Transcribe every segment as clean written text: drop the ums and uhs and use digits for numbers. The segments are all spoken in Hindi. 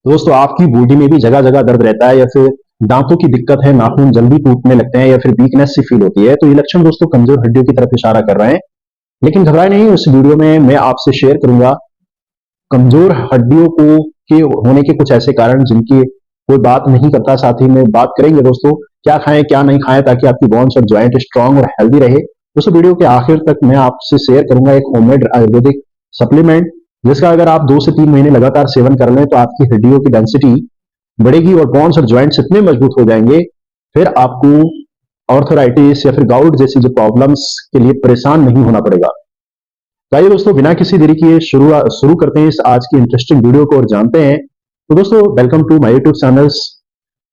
दोस्तों आपकी बॉडी में भी जगह जगह दर्द रहता है या फिर दांतों की दिक्कत है, नाखून जल्दी टूटने लगते हैं या फिर वीकनेस सी फील होती है, तो ये लक्षण दोस्तों कमजोर हड्डियों की तरफ इशारा कर रहे हैं। लेकिन घबराए नहीं, इस वीडियो में मैं आपसे शेयर करूंगा कमजोर हड्डियों को के होने के कुछ ऐसे कारण जिनकी कोई बात नहीं करता। साथ ही में बात करेंगे दोस्तों क्या खाएं क्या नहीं खाएं ताकि आपकी बोन्स और ज्वाइंट स्ट्रांग और हेल्दी रहे। दोस्तों वीडियो के आखिर तक मैं आपसे शेयर करूंगा एक होममेड आयुर्वेदिक सप्लीमेंट, जिसका अगर आप 2 से 3 महीने लगातार सेवन कर लें तो आपकी हड्डियों की डेंसिटी बढ़ेगी और बोन्स और ज्वाइंट्स इतने मजबूत हो जाएंगे, फिर आपको ऑर्थराइटिस या फिर गाउट जैसी जो प्रॉब्लम्स के लिए परेशान नहीं होना पड़ेगा। तो आइए दोस्तों बिना किसी देरी किए शुरू करते हैं इस आज की इंटरेस्टिंग वीडियो को और जानते हैं। तो दोस्तों welcome to my YouTube channels.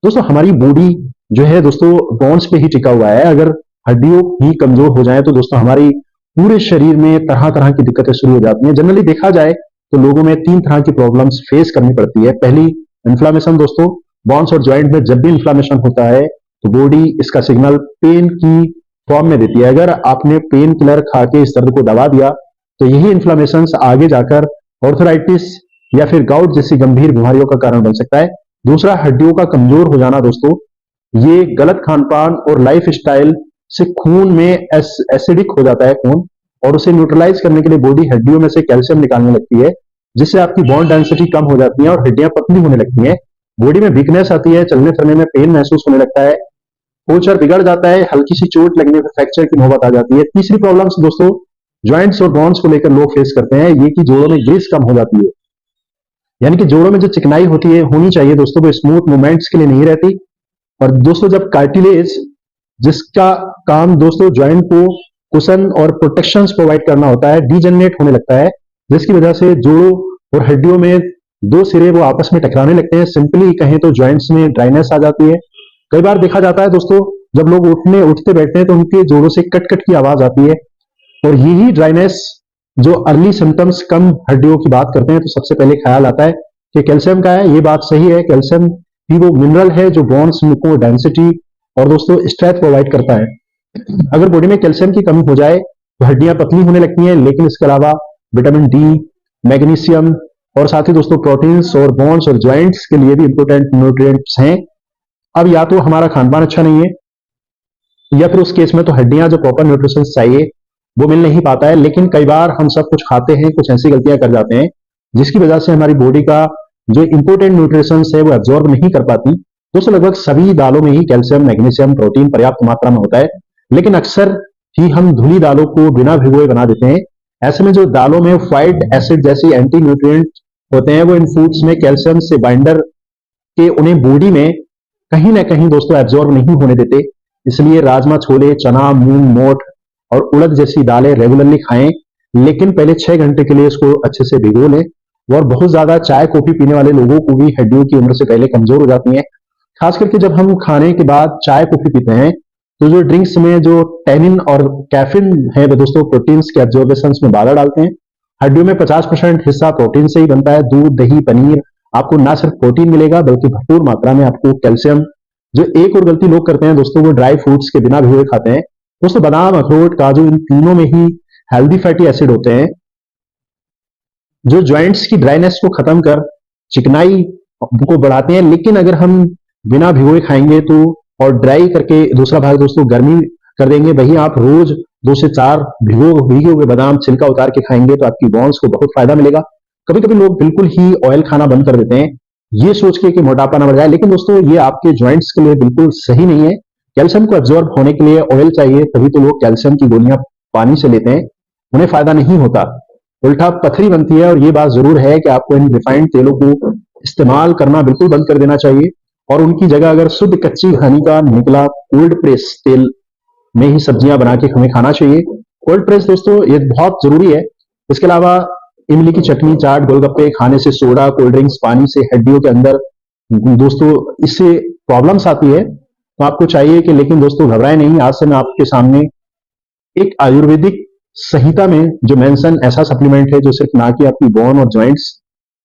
दोस्तों हमारी बॉडी जो है दोस्तों बोन्स पे ही टिका हुआ है। अगर हड्डियों ही कमजोर हो जाए तो दोस्तों हमारी पूरे शरीर में तरह तरह की दिक्कतें शुरू हो जाती हैं। जनरली देखा जाए तो लोगों में 3 तरह की प्रॉब्लम्स फेस करनी पड़ती है। पहली, इन्फ्लामेशन। दोस्तों बोन्स और ज्वाइंट में जब भी इन्फ्लामेशन होता है तो बॉडी इसका सिग्नल पेन की फॉर्म में देती है। अगर आपने पेन किलर खा के इस दर्द को दबा दिया तो यही इन्फ्लामेशन आगे जाकर ऑर्थराइटिस या फिर गाउट जैसी गंभीर बीमारियों का कारण बन सकता है। दूसरा, हड्डियों का कमजोर हो जाना। दोस्तों ये गलत खान पान और लाइफ स्टाइल से खून में एसिडिक हो जाता है खून, और उसे न्यूट्रलाइज करने के लिए बॉडी हड्डियों में से कैल्शियम निकालने लगती है, जिससे आपकी बोन डेंसिटी कम हो जाती है और हड्डियां पतली होने लगती हैं। बॉडी में वीकनेस आती है, चलने फिरने में पेन महसूस होने लगता है, पोस्चर बिगड़ जाता है, हल्की सी चोट लगने पर फ्रैक्चर की नौबत आ जाती है। तीसरी प्रॉब्लम्स दोस्तों ज्वाइंट्स और बोन्स को लेकर लोग फेस करते हैं, ये कि जोड़ों में ग्रीस कम हो जाती है। यानी कि जोड़ों में जो चिकनाई होनी चाहिए दोस्तों वो स्मूथ मूवमेंट्स के लिए नहीं रहती। और दोस्तों जब कार्टिलेज, जिसका काम दोस्तों ज्वाइंट को कुशन और प्रोटेक्शन प्रोवाइड करना होता है, डीजनरेट होने लगता है, जिसकी वजह से जोड़ों और हड्डियों में दो सिरे वो आपस में टकराने लगते हैं। सिंपली कहें तो ज्वाइंट्स में ड्राइनेस आ जाती है। कई बार देखा जाता है दोस्तों जब लोग उठते बैठते हैं तो उनके जोड़ों से कट कट की आवाज आती है, और यही ड्राइनेस जो अर्ली सिम्टम्स कम हड्डियों की बात करते हैं तो सबसे पहले ख्याल आता है कि कैल्शियम का है। ये बात सही है, कैल्शियम ही वो मिनरल है जो बोन्स को डेंसिटी और दोस्तों स्ट्रेंथ प्रोवाइड करता है। अगर बॉडी में कैल्शियम की कमी हो जाए तो हड्डियां पतली होने लगती हैं, लेकिन इसके अलावा विटामिन डी, मैग्नीशियम और साथ ही दोस्तों प्रोटीन्स और बोन्स और ज्वाइंट्स के लिए भी इंपोर्टेंट न्यूट्रिएंट्स हैं। अब या तो हमारा खान पान अच्छा नहीं है या फिर उस केस में तो हड्डियां जो प्रॉपर न्यूट्रिशन चाहिए वो मिल नहीं पाता है। लेकिन कई बार हम सब कुछ खाते हैं, कुछ ऐसी गलतियां कर जाते हैं जिसकी वजह से हमारी बॉडी का जो इंपोर्टेंट न्यूट्रिशन है वो एब्जॉर्ब नहीं कर पाती। दोस्तों लगभग सभी दालों में ही कैल्शियम, मैग्नीशियम, प्रोटीन पर्याप्त मात्रा में होता है, लेकिन अक्सर ही हम धुली दालों को बिना भिगोए बना देते हैं। ऐसे में जो दालों में फाइट एसिड जैसी एंटी न्यूट्रिएंट होते हैं वो इन फूड्स में कैल्शियम से बाइंडर के उन्हें बॉडी में कहीं ना कहीं दोस्तों एब्जॉर्ब नहीं होने देते। इसलिए राजमा, छोले, चना, मूंग, मोठ और उड़द जैसी दालें रेगुलरली खाएं, लेकिन पहले 6 घंटे के लिए इसको अच्छे से भिगो लें। और बहुत ज्यादा चाय कॉफी पीने वाले लोगों को भी हड्डियों की उम्र से पहले कमजोर हो जाती है। खास करके जब हम खाने के बाद चाय कॉफी पीते हैं तो जो ड्रिंक्स में जो टैनिन और कैफीन है वो दोस्तों प्रोटीन्स के एब्जॉर्बेशन में बाधा डालते हैं। हड्डियों में 50% हिस्सा प्रोटीन से ही बनता है। दूध, दही, पनीर आपको ना सिर्फ प्रोटीन मिलेगा बल्कि भरपूर मात्रा में आपको कैल्शियम। जो एक और गलती लोग करते हैं दोस्तों वो ड्राई फ्रूट्स के बिना भिगोए खाते हैं। दोस्तों बादाम, अखरोट, काजू, इन तीनों में ही हेल्दी फैटी एसिड होते हैं जो ज्वाइंट्स की ड्राइनेस को खत्म कर चिकनाई को बढ़ाते हैं। लेकिन अगर हम बिना भिगोए खाएंगे तो और ड्राई करके दूसरा भाग दोस्तों गर्मी कर देंगे, वही आप रोज 2 से 4 भीगे हुए बादाम छिलका उतार के खाएंगे तो आपकी बोन्स को बहुत फायदा मिलेगा। कभी कभी लोग बिल्कुल ही ऑयल खाना बंद कर देते हैं ये सोच के कि मोटापा ना बढ़ जाए, लेकिन दोस्तों ये आपके ज्वाइंट्स के लिए बिल्कुल सही नहीं है। कैल्शियम को एब्जॉर्ब होने के लिए ऑयल चाहिए, तभी तो लोग कैल्शियम की गोलियां पानी से लेते हैं, उन्हें फायदा नहीं होता, उल्टा पथरी बनती है। और ये बात जरूर है कि आपको इन रिफाइंड तेलों को इस्तेमाल करना बिल्कुल बंद कर देना चाहिए और उनकी जगह अगर शुद्ध कच्ची घानी का निकला कोल्ड प्रेस तेल में ही सब्जियां बना के हमें खाना चाहिए। कोल्ड प्रेस दोस्तों ये बहुत जरूरी है। इसके अलावा इमली की चटनी, चाट, गोलगप्पे खाने से, सोडा, कोल्ड ड्रिंक्स, पानी से हड्डियों के अंदर दोस्तों इससे प्रॉब्लम्स आती है। तो आपको चाहिए कि, लेकिन दोस्तों घबराए नहीं, आज से मैं आपके सामने एक आयुर्वेदिक संहिता में जो मेंशन ऐसा सप्लीमेंट है जो सिर्फ ना कि आपकी बोन और ज्वाइंट्स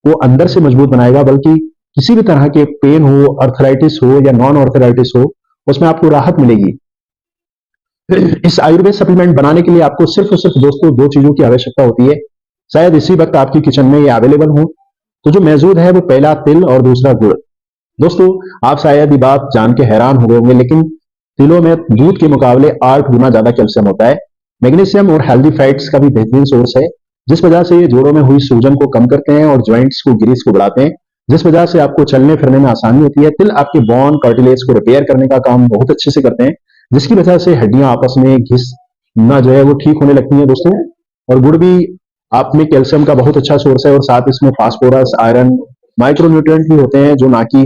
को अंदर से मजबूत बनाएगा बल्कि किसी भी तरह के पेन हो, अर्थराइटिस हो या नॉन अर्थराइटिस हो, उसमें आपको राहत मिलेगी। इस आयुर्वेद सप्लीमेंट बनाने के लिए आपको सिर्फ और सिर्फ दोस्तों 2 चीजों की आवश्यकता होती है। शायद इसी वक्त आपकी किचन में ये अवेलेबल हो, तो जो मौजूद है वो पहला तिल और दूसरा गुड़। दोस्तों, आप शायद ये बात जान के हैरान हो गए होंगे, लेकिन तिलों में दूध के मुकाबले 8 गुना ज्यादा कैल्शियम होता है। मैग्नीशियम और हेल्दी फैट्स का भी बेहतरीन सोर्स है, जिस वजह से ये जोड़ों में हुई सूजन को कम करते हैं और ज्वाइंट्स को ग्रीस को बढ़ाते हैं, जिस वजह से आपको चलने फिरने में आसानी होती है। तिल आपके बोन कार्टिलेज को रिपेयर करने का काम बहुत अच्छे से करते हैं, जिसकी वजह से हड्डियां आपस में घिसना जो है वो ठीक होने लगती हैं दोस्तों। और गुड़ भी आप में कैल्शियम का बहुत अच्छा सोर्स है, और साथ इसमें फास्फोरस, आयरन, माइक्रोन्यूट्रिएंट भी होते हैं, जो ना कि